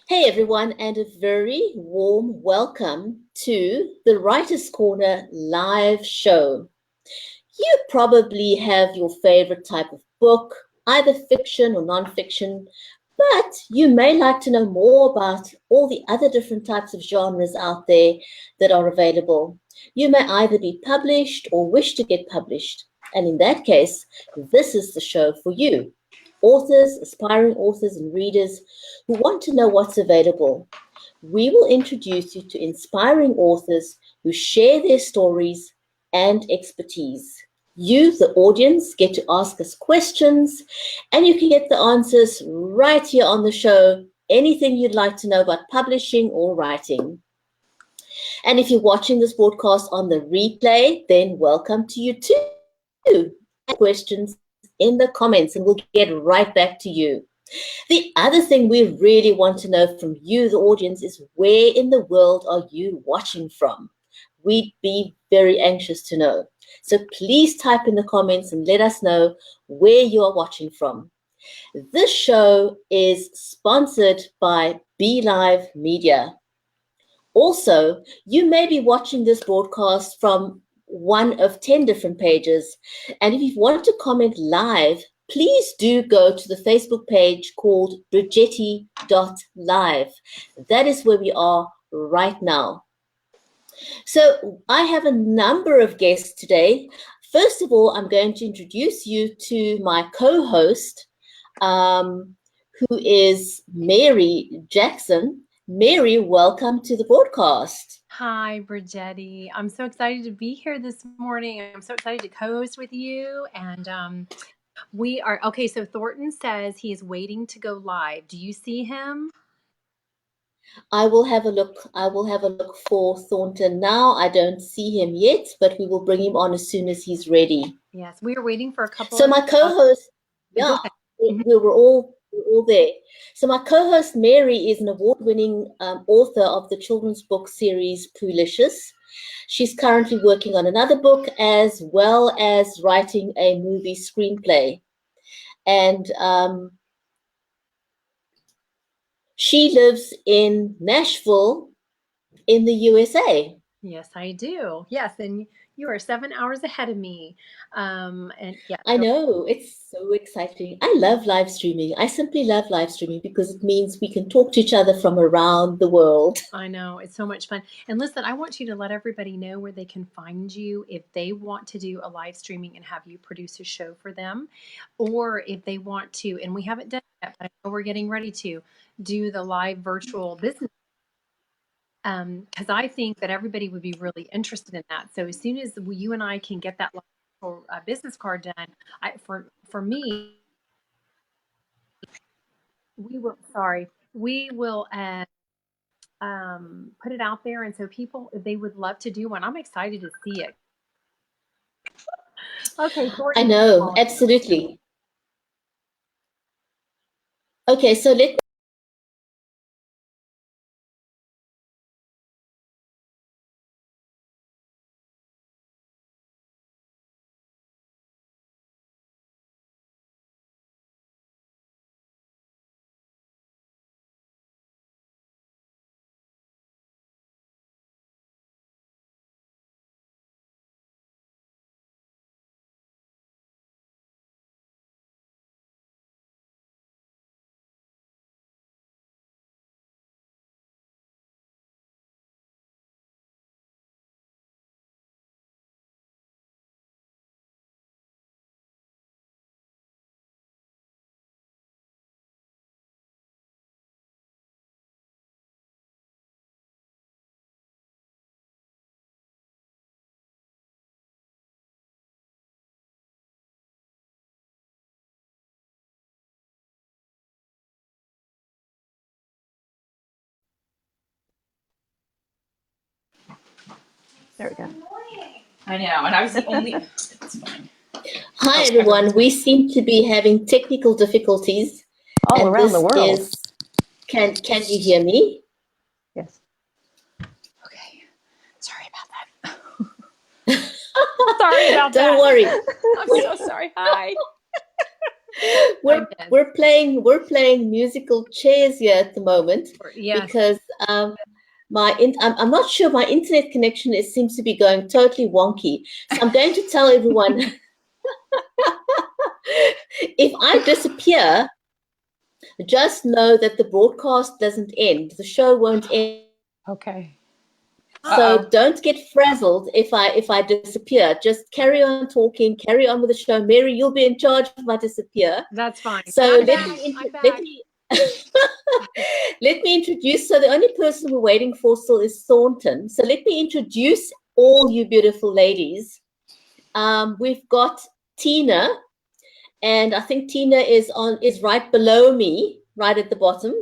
Hey everyone, and a very warm welcome to the Writer's Corner live show. You probably have your favorite type of book, either fiction or non-fiction, but you may like to know more about all the other different types of genres out there that are available. You may either be published or wish to get published, and in that case, this is the show for you. Authors, aspiring authors, and readers who want to know what's available. We will introduce you to inspiring authors who share their stories and expertise. You, the audience, get to ask us questions, and you can get the answers right here on the show. Anything you'd like to know about publishing or writing. And if you're watching this broadcast on the replay, then welcome to you too. Questions in the comments, and we'll get right back to you. The other thing we really want to know from you, the audience, is where in the world are you watching from? We'd be very anxious to know. So please type in the comments and let us know where you are watching from. This show is sponsored by BeLive Media. Also, you may be watching this broadcast from one of 10 different pages. And if you want to comment live, please do go to the Facebook page called Brigetti.live. That is where we are right now. So I have a number of guests today. First of all, I'm going to introduce you to my co-host, who is Mary Jackson. Mary, welcome to the broadcast. Hi, Brigetti. I'm so excited to be here this morning. I'm so excited to co-host with you. And we are, okay, so Thornton says he is waiting to go live. Do you see him? I will have a look. I will have a look for Thornton now. I don't see him yet, but we will bring him on as soon as he's ready. Yes, we are waiting for a couple. So my co-host, we were all there. So my co-host Mary is an award-winning author of the children's book series Poolicious. She's currently working on another book as well as writing a movie screenplay. And she lives in Nashville in the USA. Yes, I do. Yes, and you are 7 hours ahead of me. And yeah, I know, it's so exciting. I love live streaming. I simply love live streaming because it means we can talk to each other from around the world. I know, it's so much fun. And listen, I want you to let everybody know where they can find you if they want to do a live streaming and have you produce a show for them, or if they want to, and we haven't done it yet, but I know we're getting ready to do the live virtual business. Because I think that everybody would be really interested in that. So as soon as you and I can get that business card done, for me, we will put it out there, and so people, if they would love to do one, I'm excited to see it. Okay, I know, absolutely. Okay, so let There we go. I know, and I was the only. It's fine. Hi everyone. We seem to be having technical difficulties. All around the world. Can you hear me? Yes. Okay. Sorry about Sorry about that. Don't worry. that. I'm so sorry. Hi. we're playing musical chairs here at the moment because I'm not sure, my internet connection seems to be going totally wonky. So I'm going to tell everyone if I disappear, just know that the broadcast doesn't end. The show won't end. Okay. So don't get frazzled if I disappear. Just carry on talking, carry on with the show. Mary, you'll be in charge if I disappear. That's fine. So let me introduce. So the only person we're waiting for still is Thornton. So let me introduce all you beautiful ladies. We've got Tina, and I think Tina is right below me, right at the bottom,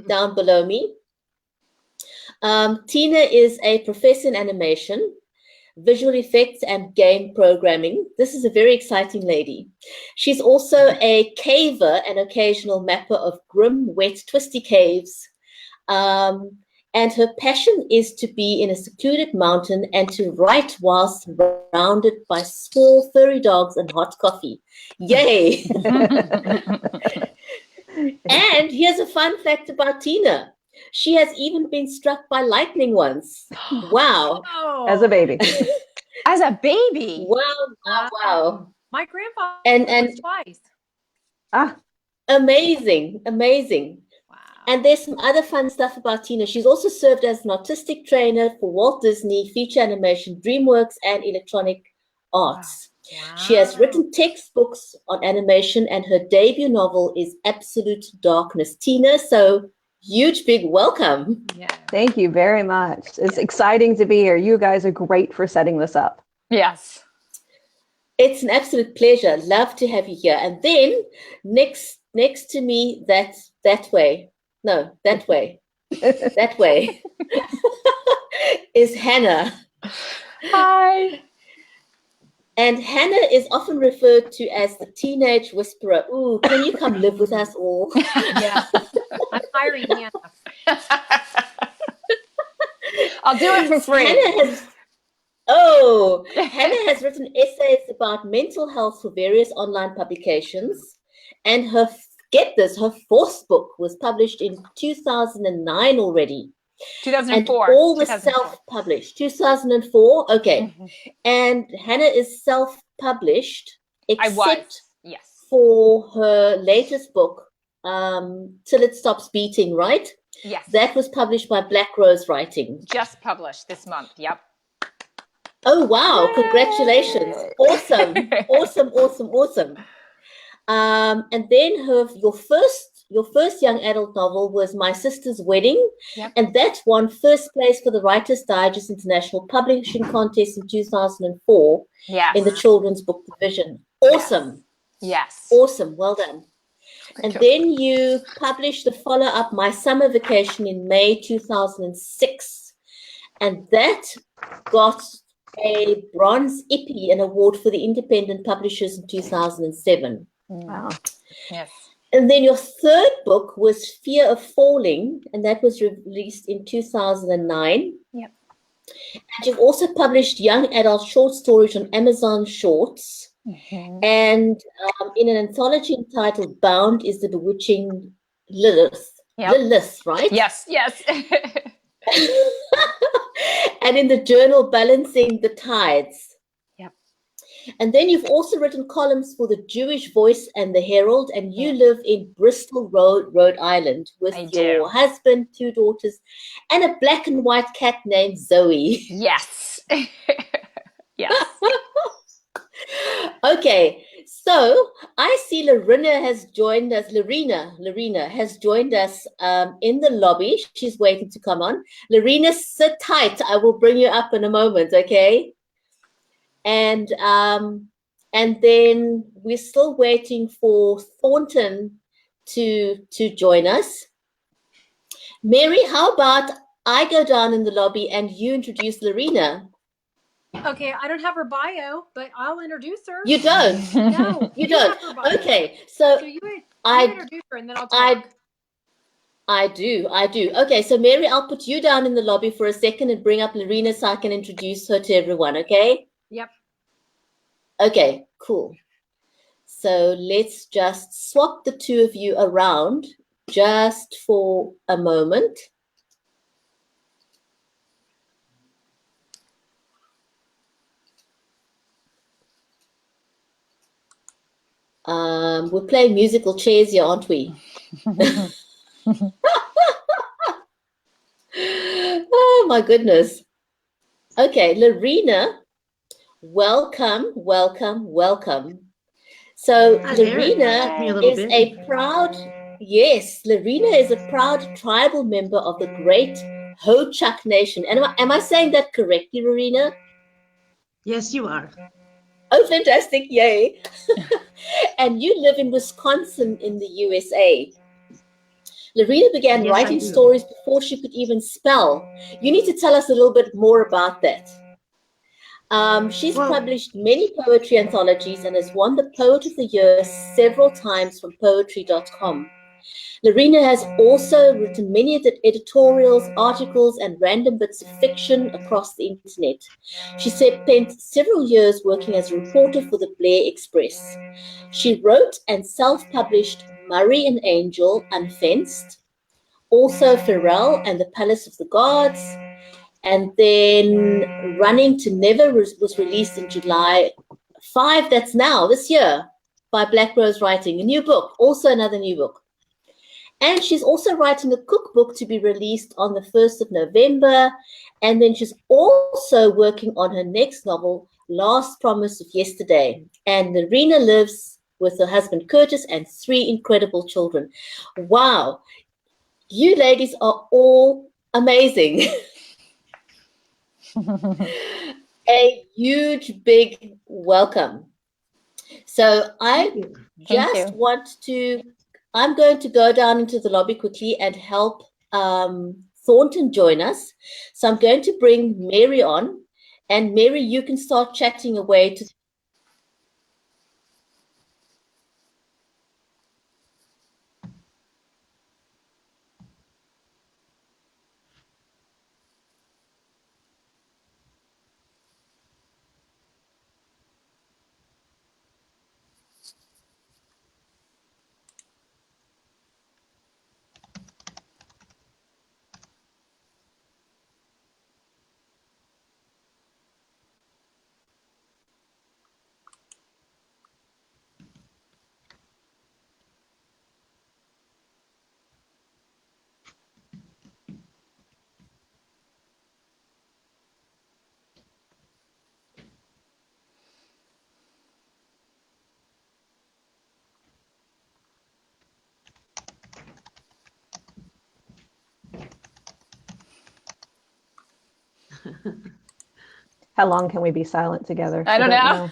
down below me. Tina is a professor in animation, visual effects, and game programming. This is a very exciting lady. She's also a caver and occasional mapper of grim, wet, twisty caves. And her passion is to be in a secluded mountain and to write whilst surrounded by small furry dogs and hot coffee. Yay! And here's a fun fact about Tina. She has even been struck by lightning once. Wow. As a baby. As a baby? Wow. My grandfather and twice. Amazing. Wow. And there's some other fun stuff about Tina. She's also served as an artistic trainer for Walt Disney, feature animation, DreamWorks, and Electronic Arts. Wow. She has written textbooks on animation, and her debut novel is Absolute Darkness. Tina, so huge, big welcome. Yeah. Thank you very much. It's exciting to be here. You guys are great for setting this up. Yes. It's an absolute pleasure. Love to have you here. And then next to me, that way, is Hannah. Hi. And Hannah is often referred to as the teenage whisperer. Ooh, can you come live with us all? Yeah. I'm hiring Hannah. I'll do it for free. Hannah has written essays about mental health for various online publications. And her fourth book was published in 2009 already. 2004. And all was self-published. 2004? Okay. Mm-hmm. And Hannah is self-published, except for her latest book, Till It Stops Beating, right? Yes. That was published by Black Rose Writing. Just published this month, yep. Oh, wow. Yay! Congratulations. Awesome. And then your first young adult novel was My Sister's Wedding, and that won first place for the Writers Digest International Publishing Contest in 2004 in the children's book division. Awesome. Yes. Awesome. Well done. And then you published the follow-up, My Summer Vacation, in May 2006, and that got a Bronze Ippy, an award for the independent publishers, in 2007. Wow. Yes. And then your third book was Fear of Falling, and that was released in 2009. Yep. And you've also published young adult short stories on Amazon Shorts. Mm-hmm. And in an anthology entitled Bound is the Bewitching Lilith. Yep. Lilith, right? Yes. And in the journal Balancing the Tides. And then you've also written columns for the Jewish Voice and the Herald, and you live in Bristol, Rhode Island, with your husband, 2 daughters, and a black and white cat named Zoe. Yes. Yes. Okay, so I see Larinna has joined us. Larinna has joined us in the lobby. She's waiting to come on. Larinna, sit tight. I will bring you up in a moment, okay? And then we're still waiting for Thornton to join us. Mary, how about I go down in the lobby and you introduce Larinna? Okay, I don't have her bio, but I'll introduce her. You don't? No, you don't. Okay, so you introduce her and then I'll talk. I do. Okay, so Mary, I'll put you down in the lobby for a second and bring up Larinna so I can introduce her to everyone, okay? Yep. Okay, cool. So let's just swap the two of you around just for a moment. We're playing musical chairs here, aren't we? Oh my goodness. Okay, Larinna, welcome, welcome, welcome. So Larinna is a proud, yes, Larinna is a proud tribal member of the great Ho-Chunk Nation. And am I saying that correctly, Larinna? Yes, you are. Oh, fantastic, yay. And you live in Wisconsin in the USA. Larinna began writing stories before she could even spell. You need to tell us a little bit more about that. She's published many poetry anthologies and has won the Poet of the Year several times from Poetry.com. Larinna has also written many editorials, articles, and random bits of fiction across the internet. She spent several years working as a reporter for the Blair Express. She wrote and self-published Murray and Angel, Unfenced, also Pharrell and the Palace of the Gods, and then Running to Never was released in July 5, that's now, this year, by Black Rose Writing, a new book, also another new book. And she's also writing a cookbook to be released on the 1st of November. And then she's also working on her next novel, Last Promise of Yesterday. And Larinna lives with her husband, Curtis, and 3 incredible children. Wow. You ladies are all amazing. A huge, big welcome. So I just want to, I'm going to go down into the lobby quickly and help Thornton join us. So I'm going to bring Mary on. And Mary, you can start chatting away to How long can we be silent together? I don't know.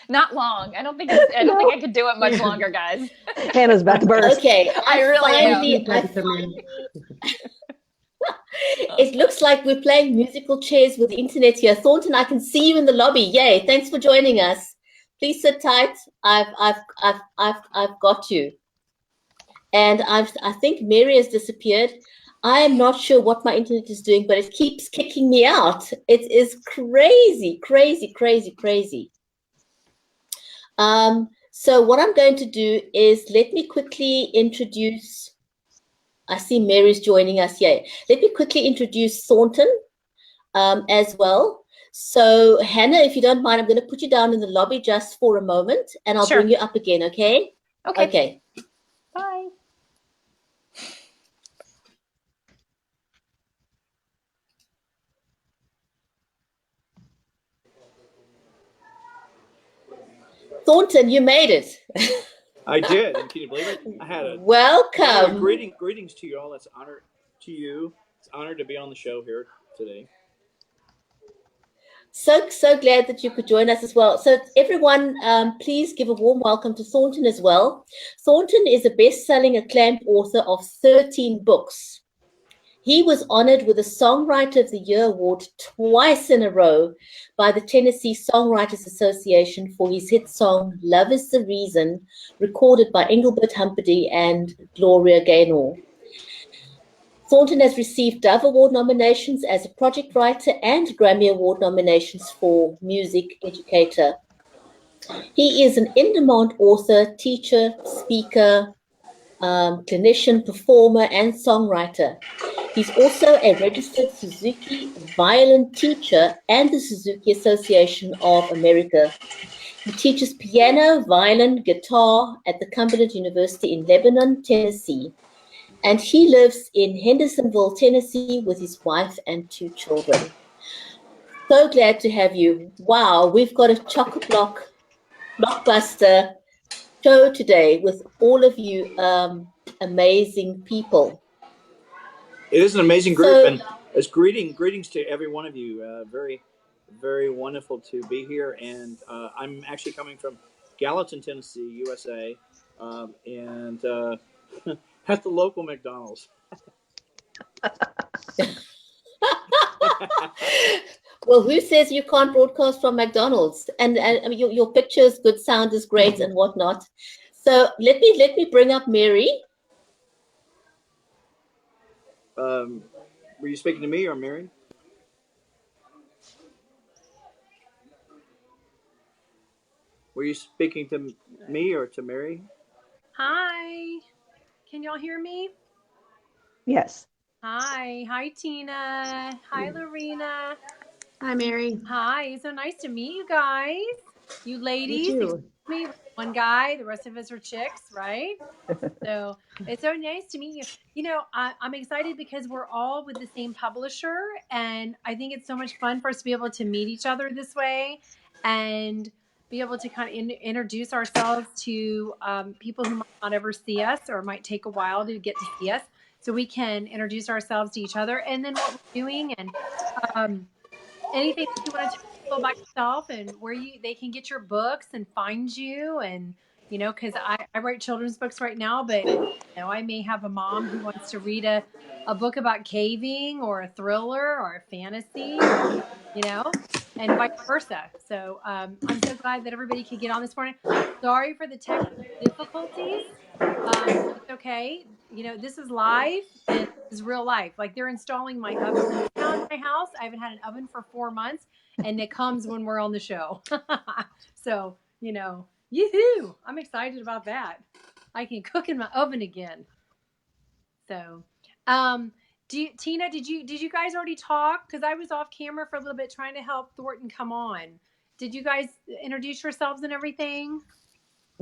Not long. I don't think I could do it much longer, guys. Hannah's about to burst. Okay, I really am. It looks like we're playing musical chairs with the internet here. Thornton, I can see you in the lobby. Yay! Thanks for joining us. Please sit tight. I've got you. And I think Mary has disappeared. I am not sure what my internet is doing, but it keeps kicking me out. It is crazy, crazy, crazy, crazy. So what I'm going to do is let me quickly introduce, I see Mary's joining us. Yay. Let me quickly introduce Thornton as well. So Hannah, if you don't mind, I'm going to put you down in the lobby just for a moment and I'll bring you up again, okay? Okay. Okay. Bye. Thornton, you made it. I did. And can you believe it? I had a welcome. Greetings to you all. It's an honor to you. It's an honor to be on the show here today. So glad that you could join us as well. So everyone, please give a warm welcome to Thornton as well. Thornton is a best-selling acclaimed author of 13 books. He was honored with the Songwriter of the Year award twice in a row by the Tennessee Songwriters Association for his hit song, Love is the Reason, recorded by Engelbert, Humperdinck, and Gloria, Gaynor. Thornton has received Dove Award nominations as a project writer and Grammy Award nominations for Music Educator. He is an in-demand author, teacher, speaker, clinician, performer, and songwriter. He's also a registered Suzuki violin teacher and the Suzuki Association of America. He teaches piano, violin, guitar at the Cumberland University in Lebanon, Tennessee. And he lives in Hendersonville, Tennessee with his wife and 2 children. So glad to have you. Wow, we've got a chock-a-block blockbuster show today with all of you amazing people. It is an amazing group, and it's greetings to every one of you. Very, very wonderful to be here. And I'm actually coming from Gallatin, Tennessee, USA, and at the local McDonald's. Well, who says you can't broadcast from McDonald's? And I mean, your picture is good, sound is great, and whatnot. So let me bring up Mary. Were you speaking to me or Mary? Were you speaking to me or to Mary? Hi. Can y'all hear me? Yes. Hi, Tina. Hi, Larinna. Hi, Mary. Hi. So nice to meet you guys. You ladies. You too. Excuse me, one guy. The rest of us are chicks, right? So it's so nice to meet you. You know, I'm excited because we're all with the same publisher, and I think it's so much fun for us to be able to meet each other this way and be able to kind of introduce ourselves to people who might not ever see us or might take a while to get to see us. So we can introduce ourselves to each other and then what we're doing and anything that you want to tell people about yourself and where they can get your books and find you. And, you know, because I write children's books right now, but, you know, I may have a mom who wants to read a book about caving or a thriller or a fantasy, or, you know, and vice versa. So I'm so glad that everybody could get on this morning. Sorry for the technical difficulties. It's okay. You know, this is live and this is real life. Like they're installing my oven now in my house. I haven't had an oven for 4 months and it comes when we're on the show. So, you know, yoo-hoo, I'm excited about that. I can cook in my oven again. So, Tina, did you guys already talk? Because I was off camera for a little bit trying to help Thornton come on. Did you guys introduce yourselves and everything?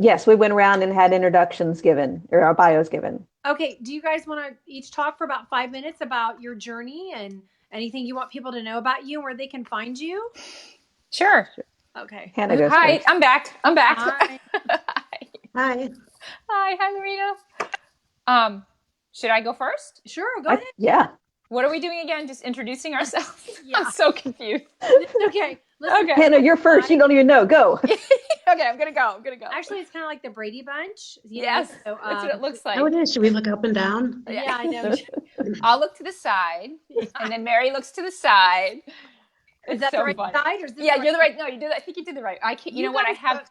Yes, we went around and had introductions given, or our bios given. Okay, do you guys want to each talk for about 5 minutes about your journey and anything you want people to know about you and where they can find you? Sure. Okay. Hannah goes Hi, first. I'm back. Hi. Hi. Hi, Larinna. Should I go first? Sure, go ahead. Yeah. What are we doing again? Just introducing ourselves? Yeah. I'm so confused. Okay. Listen, Okay. Hannah, you're first. You don't even know. Go. Okay, I'm gonna go. actually, it's kind of like the Brady Bunch. Yes, So, that's what it looks like. Oh, it is. Should we look up and down? Yeah, I know. I'll look to the side, and then Mary looks to the side. Is that so the right funny. side? Or is this Yeah, the you're the right. No, you did. I think you did the right. I can't. You know what? I guys have.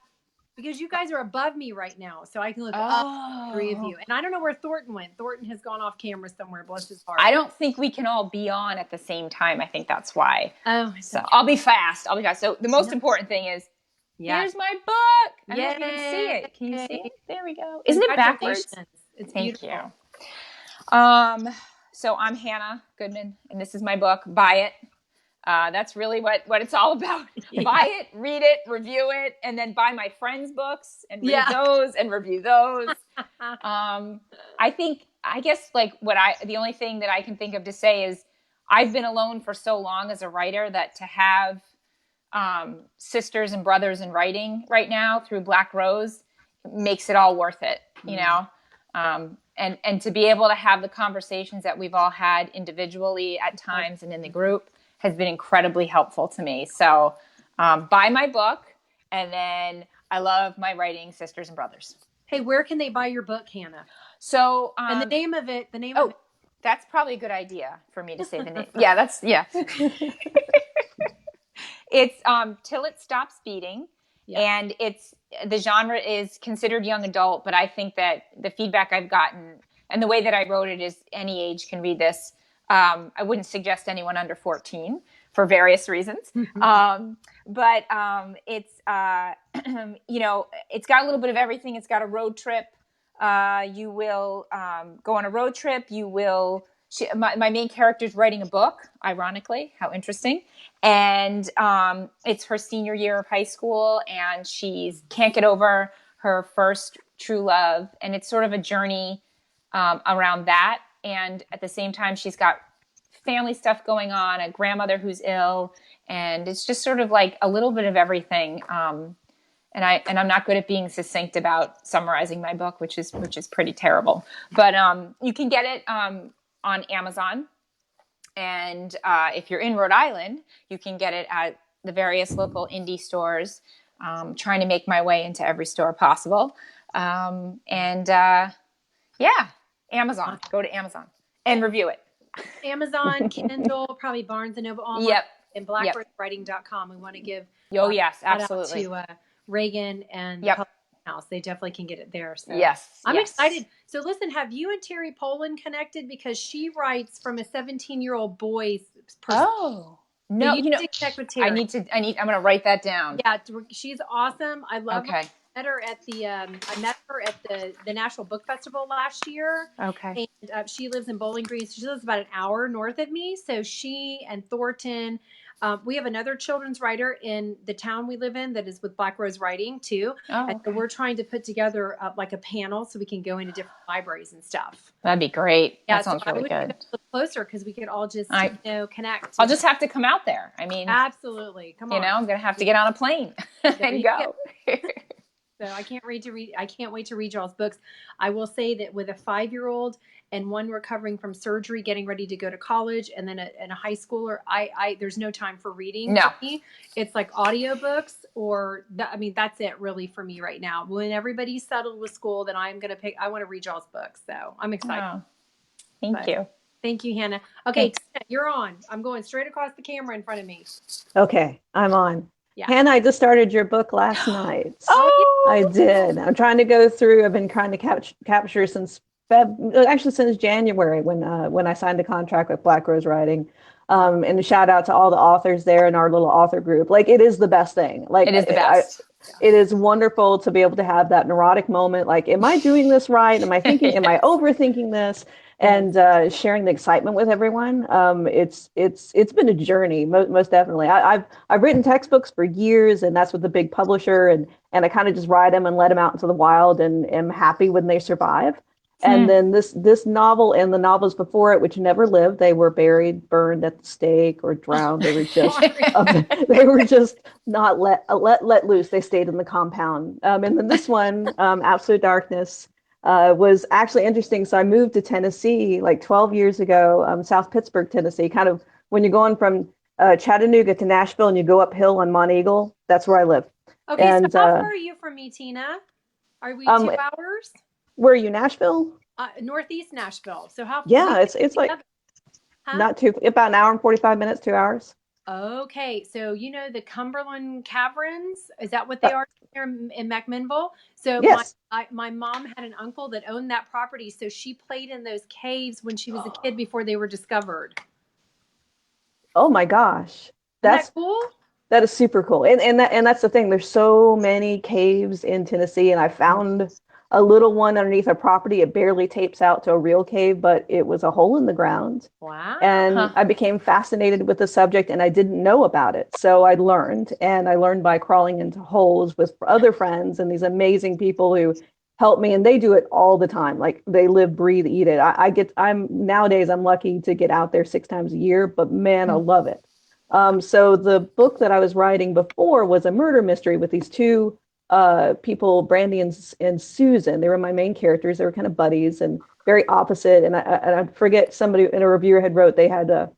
because you guys are above me right now, so I can look up Oh. 3 of you. And I don't know where Thornton went. Thornton has gone off camera somewhere. Bless his heart. I don't think we can all be on at the same time. I think that's why. Oh, So I'll be fast. So the most important thing is, here's my book. I don't know if you can see it. Can you see it? There we go. Isn't it backwards? It's Thank beautiful. you. So I'm Hannah Goodman, and this is my book. Buy it. That's really what it's all about. Yeah. Buy it, read it, review it, and then buy my friends' books and read those and review those. I guess like the only thing that I can think of to say is I've been alone for so long as a writer that to have sisters and brothers in writing right now through Black Rose makes it all worth it, you know? And to be able to have the conversations that we've all had individually at times and in the group has been incredibly helpful to me. So buy my book, and then I love my writing sisters and brothers. Hey, where can they buy your book, Hannah? So And the name of it. That's probably a good idea for me to say the name. It's Till It Stops Beating. Yeah. And the genre is considered young adult, but I think that the feedback I've gotten and the way that I wrote it is any age can read this. I wouldn't suggest anyone under 14 for various reasons. but it's you know, it's got a little bit of everything. It's got a road trip. You will go on a road trip. You will. My main character is writing a book. Ironically, how interesting! And it's her senior year of high school, and she can't get over her first true love, and it's sort of a journey around that. And at the same time, she's got family stuff going on, a grandmother who's ill, and it's just sort of like a little bit of everything. And I'm not good at being succinct about summarizing my book, which is pretty terrible. But you can get it on Amazon, and if you're in Rhode Island, you can get it at the various local indie stores. Trying to make my way into every store possible, yeah, Amazon. Go to Amazon and review it. Amazon, Kindle, probably Barnes and Noble, online, Yep. and blackroadwriting.com. We want to give Yes, shout out absolutely. to Reagan and Yep. Publishing House. They definitely can get it there. So Yes, I'm yes. excited. So listen, have you and Terry Poland connected? Because she writes from a 17-year-old boy's perspective. Oh no, you need to connect with Terry. I'm going to write that down. Yeah, she's awesome. I love her. Okay. I met her at the National Book Festival last year. Okay. And she lives in Bowling Green. She lives about an hour north of me. So she and Thornton, we have another children's writer in the town we live in that is with Black Rose Writing too. Oh, and so we're trying to put together like a panel so we can go into different libraries and stuff. That'd be great. Yeah, That sounds so really I would good. get a little closer because we could all just connect. I'll just have to come out there. I mean, absolutely. Come on. I'm going to have to get on a plane and go. So I can't wait to read y'all's books. I will say that with a 5-year-old and one recovering from surgery, getting ready to go to college, and then a high schooler, there's no time for reading. No. For me. It's like audiobooks that's it really for me right now. When everybody's settled with school, then I want to read y'all's books. So I'm excited. Oh, thank you. Thank you, Hannah. Okay, Tina, you're on. I'm going straight across the camera in front of me. Okay, I'm on. Yeah. Hannah, I just started your book last night. Oh, I did. I'm trying to go through. I've been trying to capture since since January when I signed a contract with Black Rose Writing. And a shout out to all the authors there in our little author group. Like, it is the best thing. Like, it is the best. It is wonderful to be able to have that neurotic moment. Like, am I doing this right? Am I thinking? Am I overthinking this? And sharing the excitement with everyone. It's been a journey, most definitely. I've written textbooks for years, and that's with the big publisher, and I kind of just write them and let them out into the wild, and am happy when they survive. And then this novel and the novels before it, which never lived, they were buried, burned at the stake, or drowned. They were just not let loose. They stayed in the compound. And then this one, Absolute Darkness, was actually interesting. So I moved to Tennessee like 12 years ago, South Pittsburgh, Tennessee, kind of when you're going from Chattanooga to Nashville and you go uphill on Mont Eagle. That's where I live. Okay, and, so how far are you from me, Tina? Are we 2 hours? Where are you, Nashville? Northeast Nashville. So how? Yeah, it's like not too, about an hour and 45 minutes, 2 hours. Okay, so you know the Cumberland Caverns? Is that what they are here in McMinnville? So yes. my mom had an uncle that owned that property, so she played in those caves when she was a kid before they were discovered. Oh my gosh, That's cool. That is super cool, and that's the thing. There's so many caves in Tennessee, and I found a little one underneath a property. It barely tapes out to a real cave, but it was a hole in the ground. Wow. And I became fascinated with the subject, and I didn't know about it. So I learned by crawling into holes with other friends and these amazing people who help me, and they do it all the time. Like, they live, breathe, eat it. Nowadays I'm lucky to get out there 6 times a year, but man, I love it. So the book that I was writing before was a murder mystery with these 2 people, Brandy and Susan. They were my main characters. They were kind of buddies and very opposite. And I forget, somebody in a reviewer had wrote they had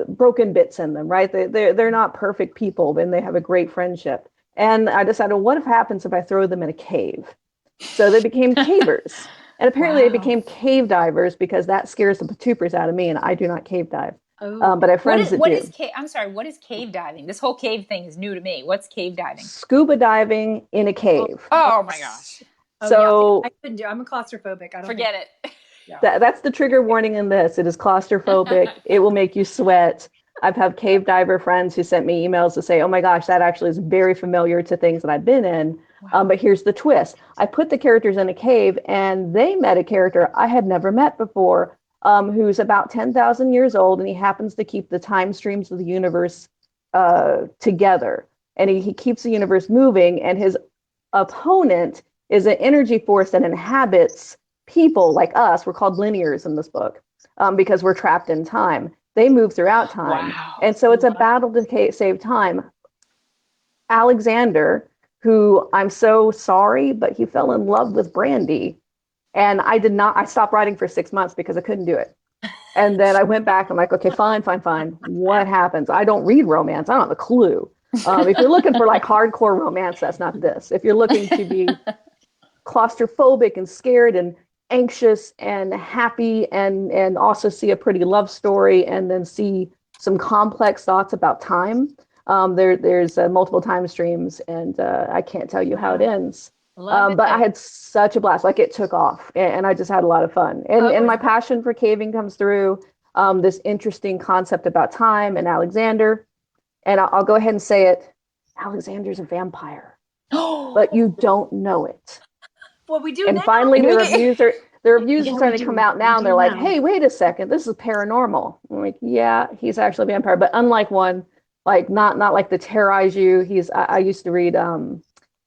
broken bits in them, right? They're not perfect people, and they have a great friendship. And I decided, what happens if I throw them in a cave? So they became cavers. And apparently they became cave divers, because that scares the patupers out of me, and I do not cave dive. But I have friends that do. I'm sorry, what is cave diving? This whole cave thing is new to me. What's cave diving? Scuba diving in a cave. Oh my gosh. So I couldn't do. I'm a claustrophobic. I don't forget it. That's the trigger warning in this. It is claustrophobic. It will make you sweat. I've had cave diver friends who sent me emails to say, oh my gosh, that actually is very familiar to things that I've been in. Wow. But here's the twist. I put the characters in a cave and they met a character I had never met before, who's about 10,000 years old, and he happens to keep the time streams of the universe together. And he keeps the universe moving, and his opponent is an energy force that inhabits people like us. We're called linears in this book because we're trapped in time. They move throughout time. Wow. And so it's a battle to save time. Alexander, who I'm so sorry, but he fell in love with Brandy. And I stopped writing for 6 months because I couldn't do it. And then I went back, I'm like, okay, fine. What happens? I don't read romance. I don't have a clue. If you're looking for like hardcore romance, that's not this. If you're looking to be claustrophobic and scared and anxious and happy and also see a pretty love story and then see some complex thoughts about time, there's multiple time streams, and I can't tell you how it ends. But I had such a blast. Like, it took off, and I just had a lot of fun. And my passion for caving comes through this interesting concept about time and Alexander. And I'll go ahead and say it. Alexander's a vampire, but you don't know it. Well, we do and now. Finally, the reviews are starting to come out now, and they're like, now. hey, wait a second, this is paranormal. I'm like, yeah, he's actually a vampire, but unlike one, like not like the terrorize you. I used to read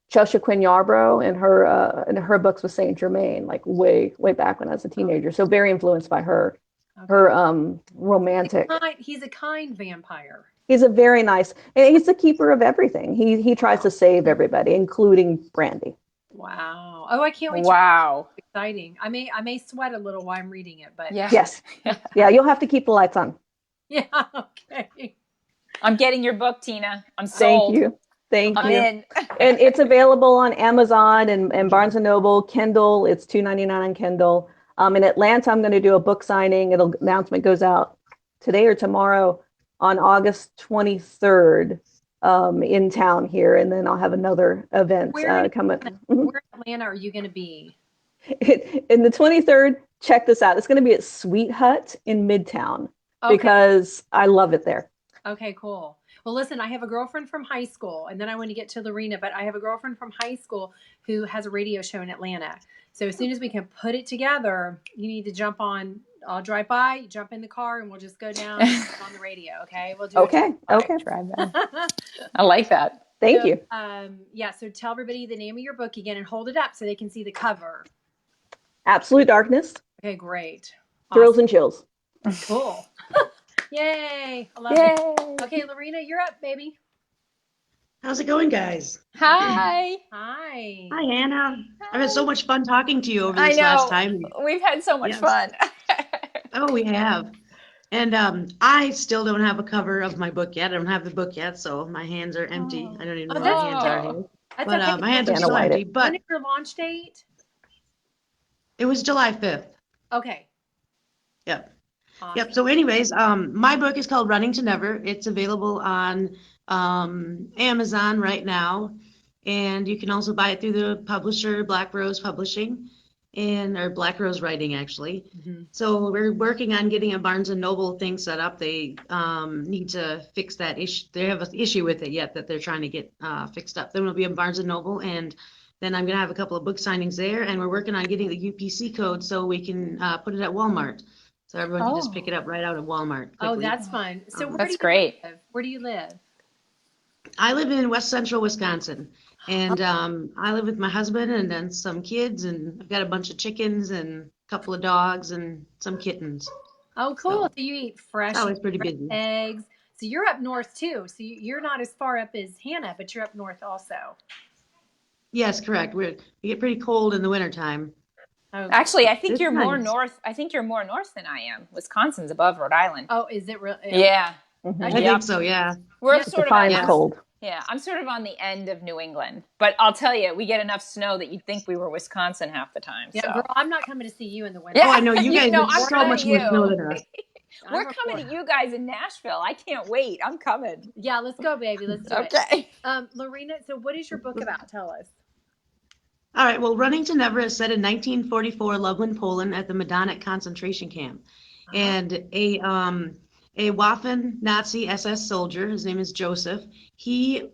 Chelsea Quinn Yarbrough and her books with Saint Germain, like way back when I was a teenager. So very influenced by her. Okay. Her romantic. He's a kind vampire. He's a very nice, and he's the keeper of everything. He tries to save everybody, including Brandy. Wow. Oh, I can't wait. Wow. Exciting. I may sweat a little while I'm reading it, but Yeah. Yes. Yeah, you'll have to keep the lights on. yeah. Okay. I'm getting your book, Tina. I'm sold. Thank I'm you. in. And it's available on Amazon and Barnes & Noble, Kindle. It's $2.99 on Kindle. In Atlanta, I'm going to do a book signing. Announcement goes out today or tomorrow on August 23rd in town here. And then I'll have another event coming. Where in Atlanta are you going to be? In the 23rd, check this out. It's going to be at Sweet Hut in Midtown because I love it there. Okay, cool. Well, listen, I have a girlfriend from high school, and then I want to get to Larinna, but I have a girlfriend from high school who has a radio show in Atlanta. So as soon as we can put it together, you need to jump on. I'll drive by, you jump in the car, and we'll just go down on the radio. Okay, we'll do Okay. Try that. I like that. Thank you. Yeah. So tell everybody the name of your book again and hold it up so they can see the cover. Absolute Darkness. Okay, great. Thrills and Chills. Cool. Yay. I love it. Okay, Larinna, you're up, baby. How's it going, guys? Hi. Hi. Hi, Hannah. I've had so much fun talking to you over I this know. last time. We've had so much fun. Oh, we have. And I still don't have a cover of my book yet. I don't have the book yet, so my hands are empty. I don't even know where my hands are here. That's But okay. my hands are Hannah still White empty. it. But When is your launch date? it was July 5th. Okay. Yep. Awesome. Yep. So anyways, my book is called Running to Never. It's available on Amazon right now. And you can also buy it through the publisher, Black Rose Publishing, or Black Rose Writing, actually. Mm-hmm. So we're working on getting a Barnes and Noble thing set up. They need to fix that issue. They have an issue with it yet that they're trying to get fixed up. Then it'll be a Barnes and Noble, and then I'm going to have a couple of book signings there. And we're working on getting the UPC code so we can put it at Walmart. So everyone can just pick it up right out of Walmart quickly. Oh, that's fun. So where That's do you great. live? Where do you live? I live in West Central Wisconsin, and I live with my husband and then some kids, and I've got a bunch of chickens and a couple of dogs and some kittens. Oh, cool. So you eat fresh Oh, it's pretty busy. eggs. So you're up north too. So you're not as far up as Hannah, but you're up north also. Yes, correct. We get pretty cold in the wintertime. Oh, Actually, I think It's you're more nice. north. I think you're more north than I am. Wisconsin's above Rhode Island. oh, is it really? Yeah. Mhm. I Yep. think so, yeah. We're Yeah. sort of Defines yeah. cold. Yeah, I'm sort of on the end of New England, but I'll tell you, we get enough snow that you'd think we were Wisconsin half the time. Yeah, So. girl, I'm not coming to see you in the winter. Yeah. Oh, I know you guys know, get I'm so coming much to more you. snow than us. We're coming to you guys in Nashville. I can't wait. I'm coming. Yeah, let's go, baby. Let's do it. Okay. Larinna, so what is your book about? Tell us. All right, well, Running to Never is set in 1944 Lublin, Poland at the Majdanek concentration camp. And a Waffen Nazi SS soldier. His name is Joseph. He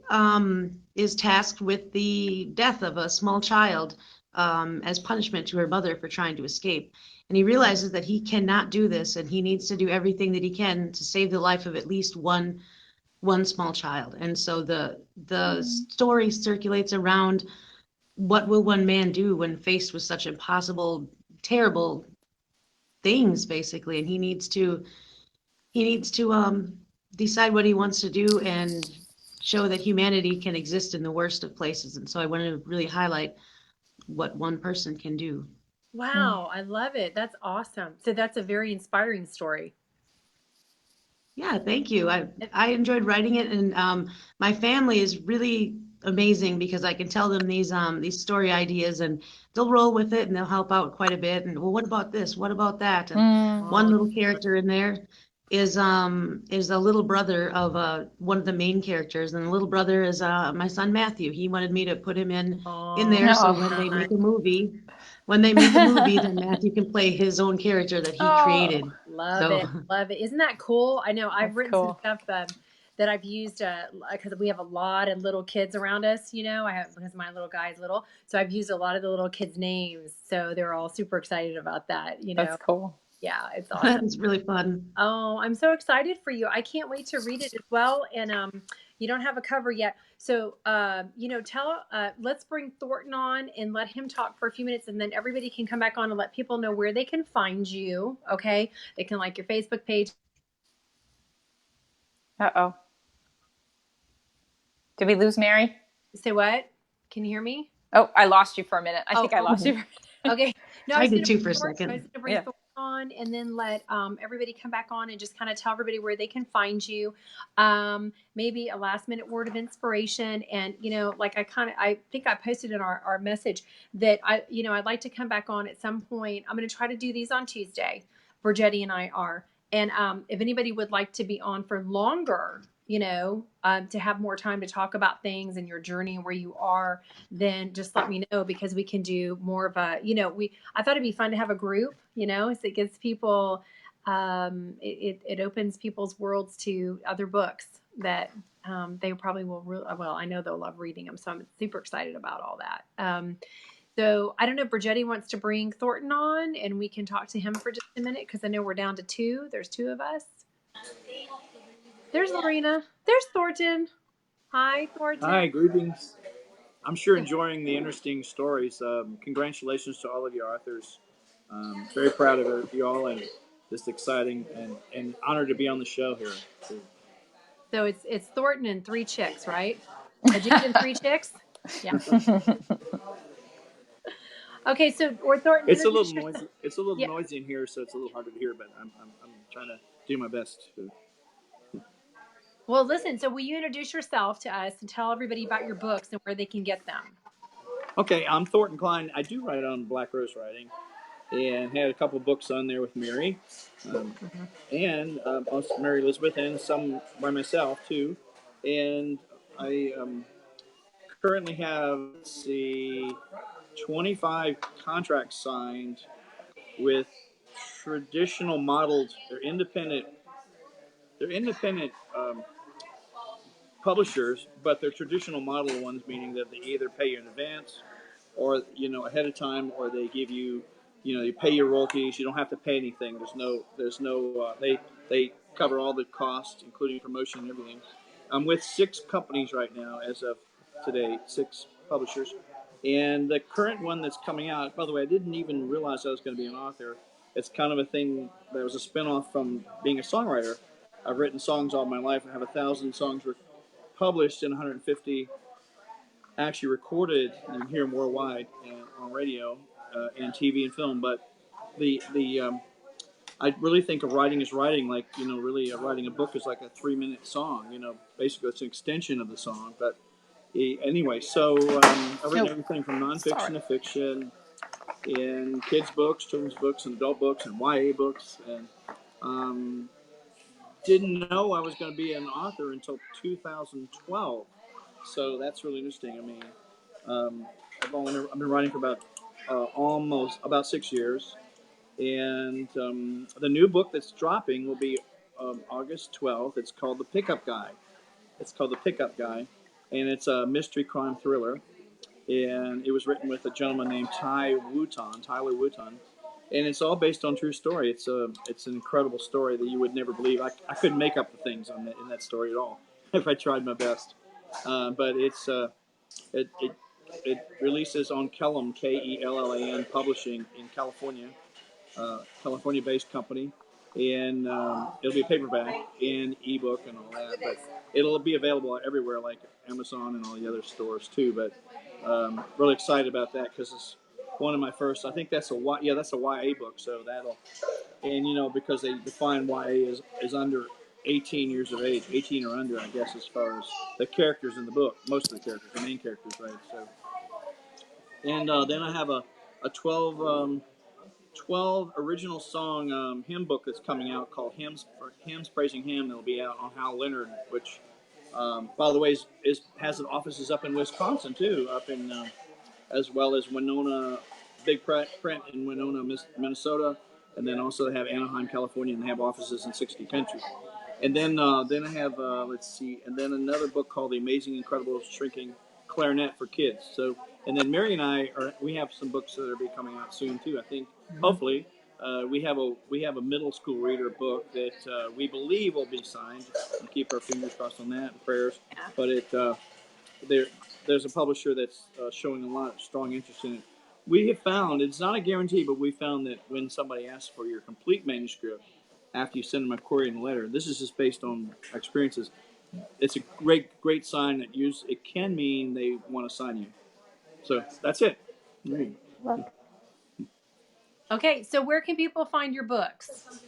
is tasked with the death of a small child as punishment to her mother for trying to escape. And he realizes that he cannot do this, and he needs to do everything that he can to save the life of at least one small child. And so the story circulates around what will one man do when faced with such impossible, terrible things, basically. And he needs to decide what he wants to do and show that humanity can exist in the worst of places. And so I wanted to really highlight what one person can do. Wow, I love it. That's awesome. So that's a very inspiring story. Yeah, thank you. I enjoyed writing it, and my family is really amazing because I can tell them these story ideas, and they'll roll with it, and they'll help out quite a bit. And well, what about this? What about that? And one little character in there is a little brother of one of the main characters, and the little brother is my son Matthew. He wanted me to put him in there, so when they make a movie. When they make a movie, then Matthew can play his own character that he created. Love it. Love it. Isn't that cool? I know I've written some stuff that I've used because we have a lot of little kids around us, because my little guy is little. So I've used a lot of the little kids' names. So they're all super excited about that, That's cool. Yeah, it's awesome. It's really fun. Oh, I'm so excited for you. I can't wait to read it as well. And you don't have a cover yet. So, let's bring Thornton on and let him talk for a few minutes, and then everybody can come back on and let people know where they can find you. Okay. They can like your Facebook page. Uh-oh. Did we lose Mary? Say what? Can you hear me? Oh, I lost you for a minute. I think I lost you. Okay. No, I did too for a second. I was going to bring Thornton on and then let everybody come back on and just kind of tell everybody where they can find you. Maybe a last minute word of inspiration. And, I think I posted in our message that I'd like to come back on at some point. I'm going to try to do these on Tuesday. Virgetti and I are. And if anybody would like to be on for longer, to have more time to talk about things and your journey and where you are, then just let me know, because we can do more of a, I thought it'd be fun to have a group, so it gives people, it opens people's worlds to other books that they probably will, I know they'll love reading them. So I'm super excited about all that. So I don't know if Virgetti wants to bring Thornton on and we can talk to him for just a minute, because I know we're down to two. There's two of us. There's Larinna. There's Thornton. Hi, Thornton. Hi, greetings. I'm sure enjoying the interesting stories. Congratulations to all of your authors. Very proud of you all, and just exciting and honored to be on the show here. So it's Thornton and three chicks, right? A dude and three chicks? Yeah. Okay, so Thornton. It's a little noisy. It's a little noisy in here, so it's a little harder to hear. But I'm trying to do my best. Well, listen. So will you introduce yourself to us and tell everybody about your books and where they can get them? Okay, I'm Thornton Cline. I do write on Black Rose Writing, and had a couple books on there with Mary, and also Mary Elizabeth, and some by myself too. And I currently have 25 contracts signed with traditional modeled. They're independent publishers, but they're traditional model ones, meaning that they either pay you in advance, or ahead of time, or they give you, you pay your royalties. You don't have to pay anything. There's no. They cover all the costs, including promotion and everything. I'm with 6 companies right now, as of today, 6 publishers. And the current one that's coming out, by the way, I didn't even realize I was going to be an author. It's kind of a thing that was a spinoff from being a songwriter. I've written songs all my life. I have 1,000 songs published and 150 actually recorded. You can hear them worldwide on radio and TV and film. But I really think of writing as writing, like, really writing a book is like a 3-minute song. Basically it's an extension of the song. But anyway, so I've written everything from nonfiction to fiction, in kids' books, children's books, and adult books, and YA books, and didn't know I was going to be an author until 2012. So that's really interesting. I mean, I've been writing for about 6 years, and the new book that's dropping will be August 12th. It's called The Pickup Guy. And it's a mystery crime thriller. And it was written with a gentleman named Tyler Wooton. And it's all based on true story. It's an incredible story that you would never believe. I couldn't make up the things in that story at all if I tried my best. But it releases on Kellam, Kellan Publishing in California, California-based company, and it'll be a paperback and ebook and all that. But it'll be available everywhere, like Amazon and all the other stores too. But really excited about that because it's one of my first. I think that's a YA book. So because they define YA as under 18 years of age, 18 or under, I guess, as far as the characters in the book. Most of the characters, the main characters, right? So, and then I have a 12 original song hymn book that's coming out called Hymns Praising Him. That'll be out on Hal Leonard, which, by the way, has offices up in Wisconsin too, up in as well as Winona, big print in Winona, Minnesota, and then also they have Anaheim, California, and they have offices in 60 countries. And then I have and then another book called The Amazing Incredible Shrinking Clarinet for Kids. So, and then Mary and we have some books that will be coming out soon too. I think hopefully we have a middle school reader book that we believe will be signed. We'll keep our fingers crossed on that and prayers. But there's a publisher that's showing a lot of strong interest in it. We have found, it's not a guarantee, but we found that when somebody asks for your complete manuscript after you send them a query and a letter, this is just based on experiences. It's a great sign that it can mean they want to sign you. So that's it. Okay, so where can people find your books?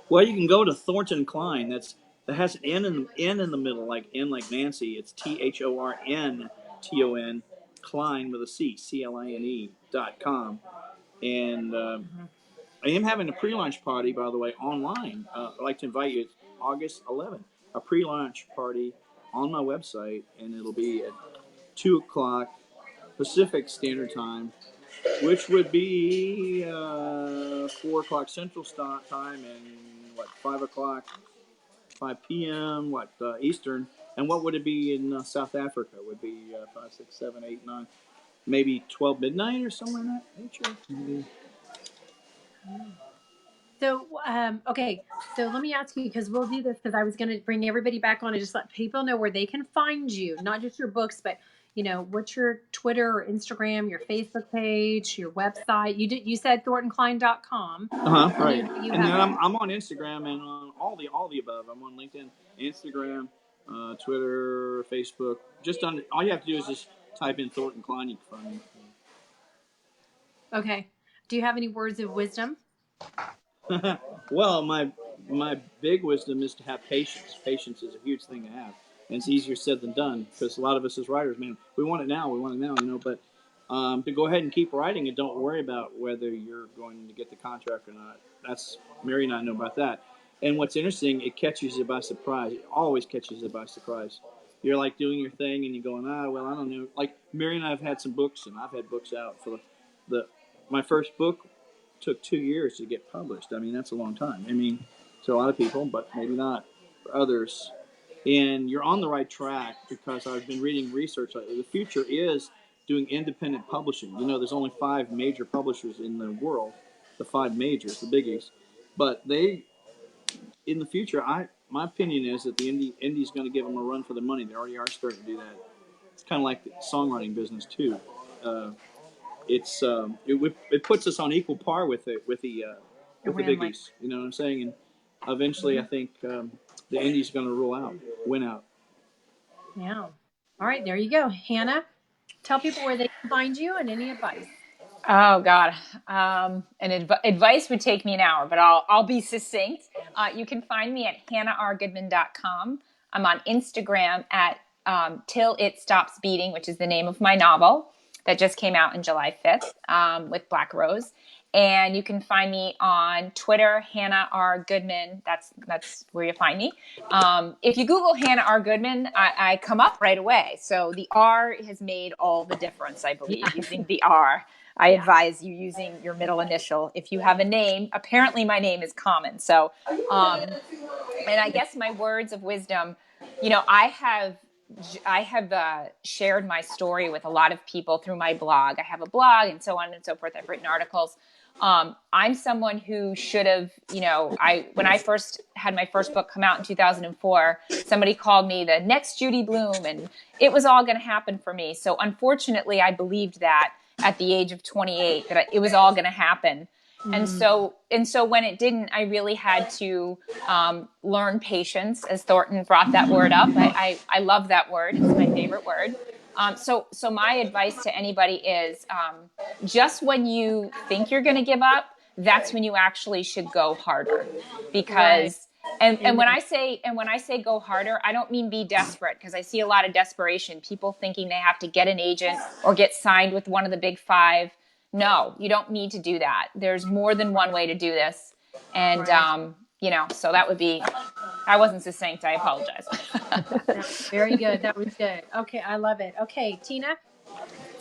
Well, you can go to Thornton Cline. That has an N in the middle, like Nancy. It's THORNTON Cline with a C, CLINE.com. And I am having a pre-launch party, by the way, online. I'd like to invite you. It's August 11th, a pre-launch party on my website, and it'll be at 2 o'clock Pacific Standard Time, which would be 4 o'clock Central Time and 5 p.m. Eastern. And what would it be in South Africa? It would be 5, 6, 7, 8, 9, maybe 12 midnight or something like that nature. Mm-hmm. So, okay, so let me ask you, because we'll do this, because I was going to bring everybody back on and just let people know where they can find you, not just your books, but, what's your Twitter or Instagram, your Facebook page, your website. You said thorntoncline.com. Right. And then I'm on Instagram and on all the above. I'm on LinkedIn, Instagram, Twitter, Facebook. All you have to do is just type in Thornton Cline. You can find me. Okay. Do you have any words of wisdom? Well, my big wisdom is to have patience. Patience is a huge thing to have, and it's easier said than done because a lot of us as writers, man, we want it now, But to go ahead and keep writing and don't worry about whether you're going to get the contract or not. That's Mary and I know about that. And what's interesting, it catches you by surprise. It always catches you by surprise. You're like doing your thing and you're going, I don't know. Like Mary and I have had some books, and I've had books out for my first book. Took 2 years to get published. I mean, that's a long time. I mean, to a lot of people, but maybe not for others. And you're on the right track because I've been reading research. The future is doing independent publishing. There's only 5 major publishers in the world, the 5 majors, the biggies. But in the future, my opinion is that the indie's going to give them a run for their money. They already are starting to do that. It's kind of like the songwriting business too. It puts us on equal par with the biggies. You know what I'm saying? And eventually, I think the indie's going to win out. Yeah. All right, there you go, Hannah. Tell people where they can find you and any advice. Oh God, advice would take me an hour, but I'll be succinct. You can find me at hannahrgoodman.com. I'm on Instagram at Till It Stops Beating, which is the name of my novel that just came out on July 5th with Black Rose. And you can find me on Twitter, Hannah R. Goodman. That's where you find me. If you Google Hannah R. Goodman, I come up right away. So the R has made all the difference, I believe, using the R. I advise you using your middle initial. If you have a name, apparently my name is common. So, and I guess my words of wisdom, I have shared my story with a lot of people through my blog. I have a blog and so on and so forth. I've written articles. I'm someone who should have, when I first had my first book come out in 2004, somebody called me the next Judy Blume, and it was all going to happen for me. So unfortunately, I believed that at the age of 28, that it was all going to happen. And so when it didn't, I really had to learn patience, as Thornton brought that word up. I love that word. It's my favorite word. So my advice to anybody is just when you think you're going to give up, that's when you actually should go harder. Because and when I say go harder, I don't mean be desperate, because I see a lot of desperation, people thinking they have to get an agent or get signed with one of the big five. No, you don't need to do that. There's more than one way to do this. And, so that would be, I wasn't succinct. I apologize. Very good. That was good. Okay. I love it. Okay. Tina?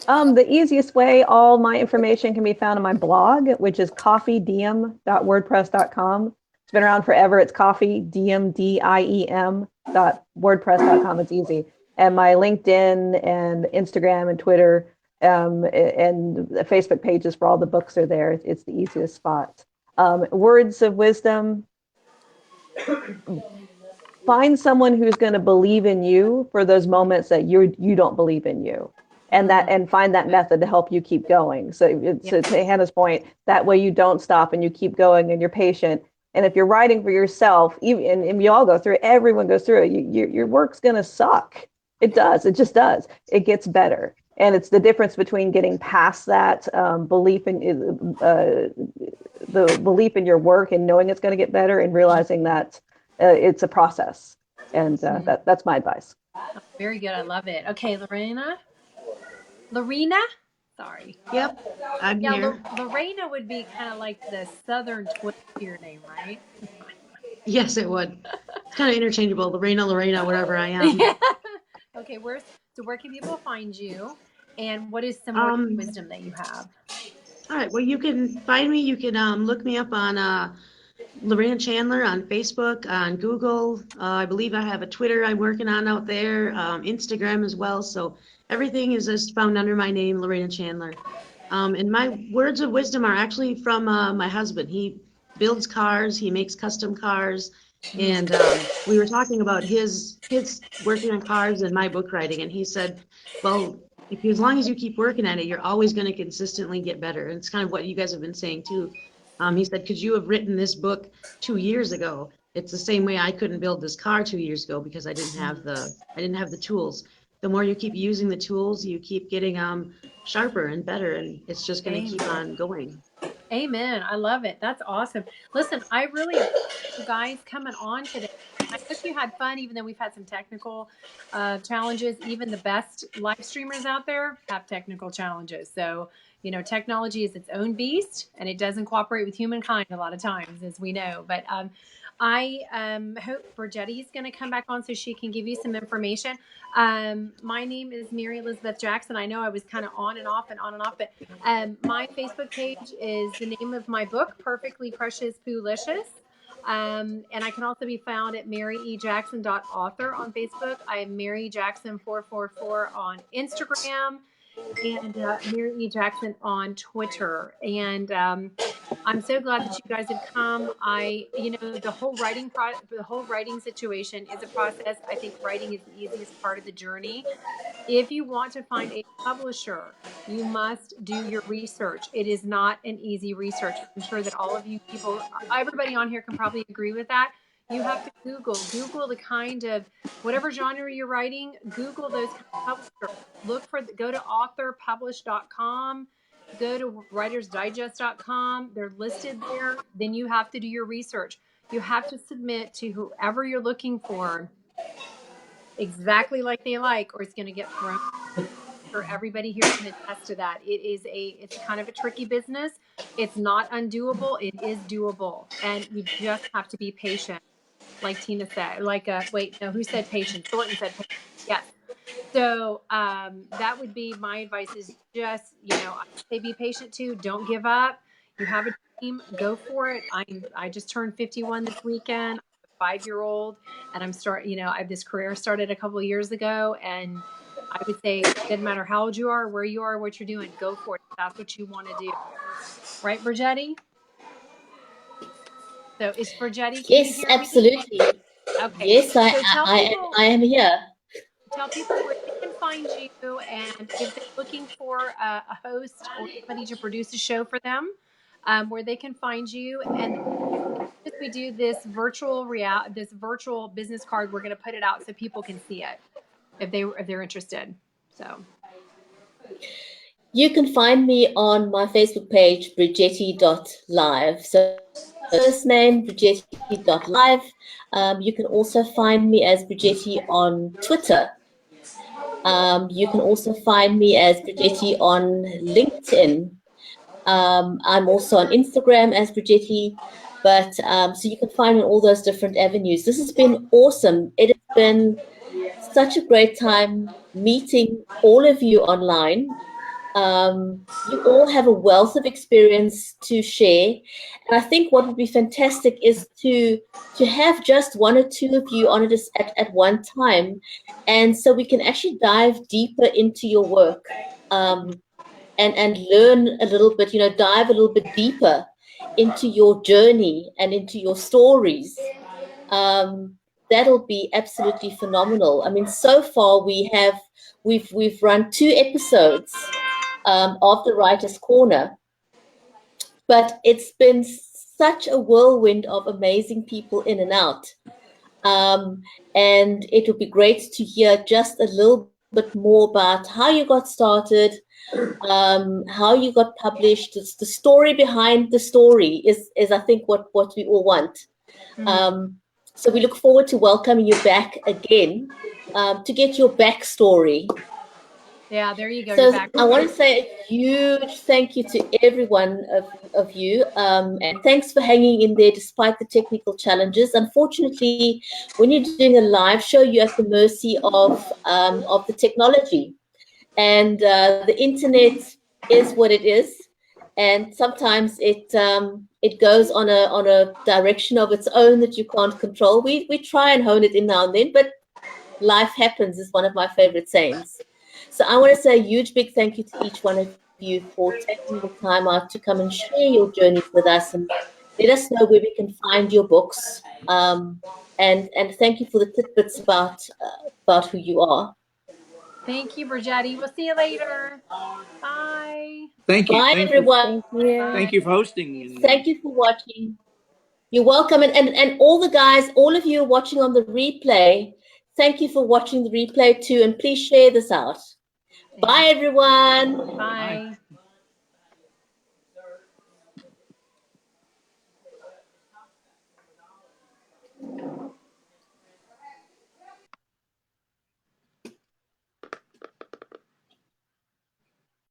The easiest way, all my information can be found on my blog, which is coffeediem.wordpress.com. It's been around forever. It's coffeediem.wordpress.com. It's easy. And my LinkedIn and Instagram and Twitter and the Facebook pages for all the books are there. It's the easiest spot. Words of wisdom. Find someone who's going to believe in you for those moments that you don't believe in you, and find that method to help you keep going. So to Hannah's point, that way you don't stop and you keep going and you're patient. And if you're writing for yourself, and we all go through it, everyone goes through it, your work's going to suck. It does. It just does. It gets better. And it's the difference between getting past that belief in the belief in your work and knowing it's going to get better, and realizing that it's a process. And that's my advice. Very good. I love it. Okay, Larinna? Sorry. Yep, I'm here. Lorena would be kind of like the southern twist to your name, right? Yes, it would. It's kind of interchangeable. Lorena, wherever I am. Yeah. Okay, where can people find you? And what is some more wisdom that you have? All right. Well, you can find me. You can look me up on Larinna Chandler on Facebook, on Google. I believe I have a Twitter I'm working on out there, Instagram as well. So everything is just found under my name, Larinna Chandler. And my words of wisdom are actually from my husband. He builds cars. He makes custom cars. And we were talking about his working on cars and my book writing. And he said, well, as long as you keep working at it, you're always going to consistently get better. And it's kind of what you guys have been saying too. He said, could you have written this book 2 years ago? It's the same way I couldn't build this car 2 years ago because I didn't have the tools. The more you keep using the tools, you keep getting sharper and better, and it's just going to keep on going. Amen. I love it. That's awesome. Listen, I really appreciate you guys coming on today. I hope you had fun, even though we've had some technical challenges. Even the best live streamers out there have technical challenges. So, technology is its own beast, and it doesn't cooperate with humankind a lot of times, as we know. But I hope Bridgetti's going to come back on so she can give you some information. My name is Mary Elizabeth Jackson. I know I was kind of on and off, but my Facebook page is the name of my book, Perfectly Precious Foolicious. And I can also be found at maryejackson.author on Facebook. I am Mary Jackson 444 on Instagram, and Mary E. Jackson on Twitter. And I'm so glad that you guys have come. The whole writing situation is a process. I think writing is the easiest part of the journey. If you want to find a publisher, you must do your research. It is not an easy research. I'm sure that all of you people, everybody on here can probably agree with that. You have to Google the kind of, whatever genre you're writing, Google those kind of publishers. Go to authorpublish.com, go to writersdigest.com. They're listed there. Then you have to do your research. You have to submit to whoever you're looking for exactly like they like, or it's going to get thrown. For everybody here can attest to that. It's kind of a tricky business. It's not undoable. It is doable. And you just have to be patient. Like Tina said, who said patience? Thornton said patience. Yes. So that would be my advice is just, I say be patient too. Don't give up. You have a dream, go for it. I just turned 51 this weekend. I'm a 5-year-old and this career started a couple of years ago. And I would say it doesn't matter how old you are, where you are, what you're doing, go for it. If that's what you want to do. Right, Brigetti? So is Brigetti? Yes, absolutely. Okay. Yes, So I am here. Tell people where they can find you, and if they're looking for a host or somebody to produce a show for them, where they can find you. And as we do this virtual business card, we're going to put it out so people can see it if they're interested. So you can find me on my Facebook page, brigetti.live. So first name, brigetti.live. You can also find me as Brigetti on Twitter. You can also find me as Brigetti on LinkedIn. I'm also on Instagram as Brigetti, but so you can find me on all those different avenues. This has been awesome. It has been such a great time meeting all of you online. You all have a wealth of experience to share, and I think what would be fantastic is to have just one or two of you on it at one time, and so we can actually dive deeper into your work, and learn a little bit, dive a little bit deeper into your journey and into your stories. That'll be absolutely phenomenal. I mean, so far we've run 2 episodes of the Writer's Corner, but it's been such a whirlwind of amazing people in and out. And it would be great to hear just a little bit more about how you got started, how you got published. It's the story behind the story is I think what we all want. So we look forward to welcoming you back again to get your backstory. Yeah, there you go. So I want to say a huge thank you to every one of you, and thanks for hanging in there despite the technical challenges. Unfortunately, when you're doing a live show, you're at the mercy of the technology, and the internet is what it is, and sometimes it goes on a direction of its own that you can't control. We try and hone it in now and then, but life happens is one of my favorite sayings. So I want to say a huge big thank you to each one of you for taking the time out to come and share your journeys with us and let us know where we can find your books. And thank you for the tidbits about who you are. Thank you, Brigetti. We'll see you later. Bye. Thank you. Bye, everyone. Thank you for hosting. Thank you for watching. You're welcome. And all the guys, all of you watching on the replay, thank you for watching the replay too. And please share this out. Bye, everyone. Bye.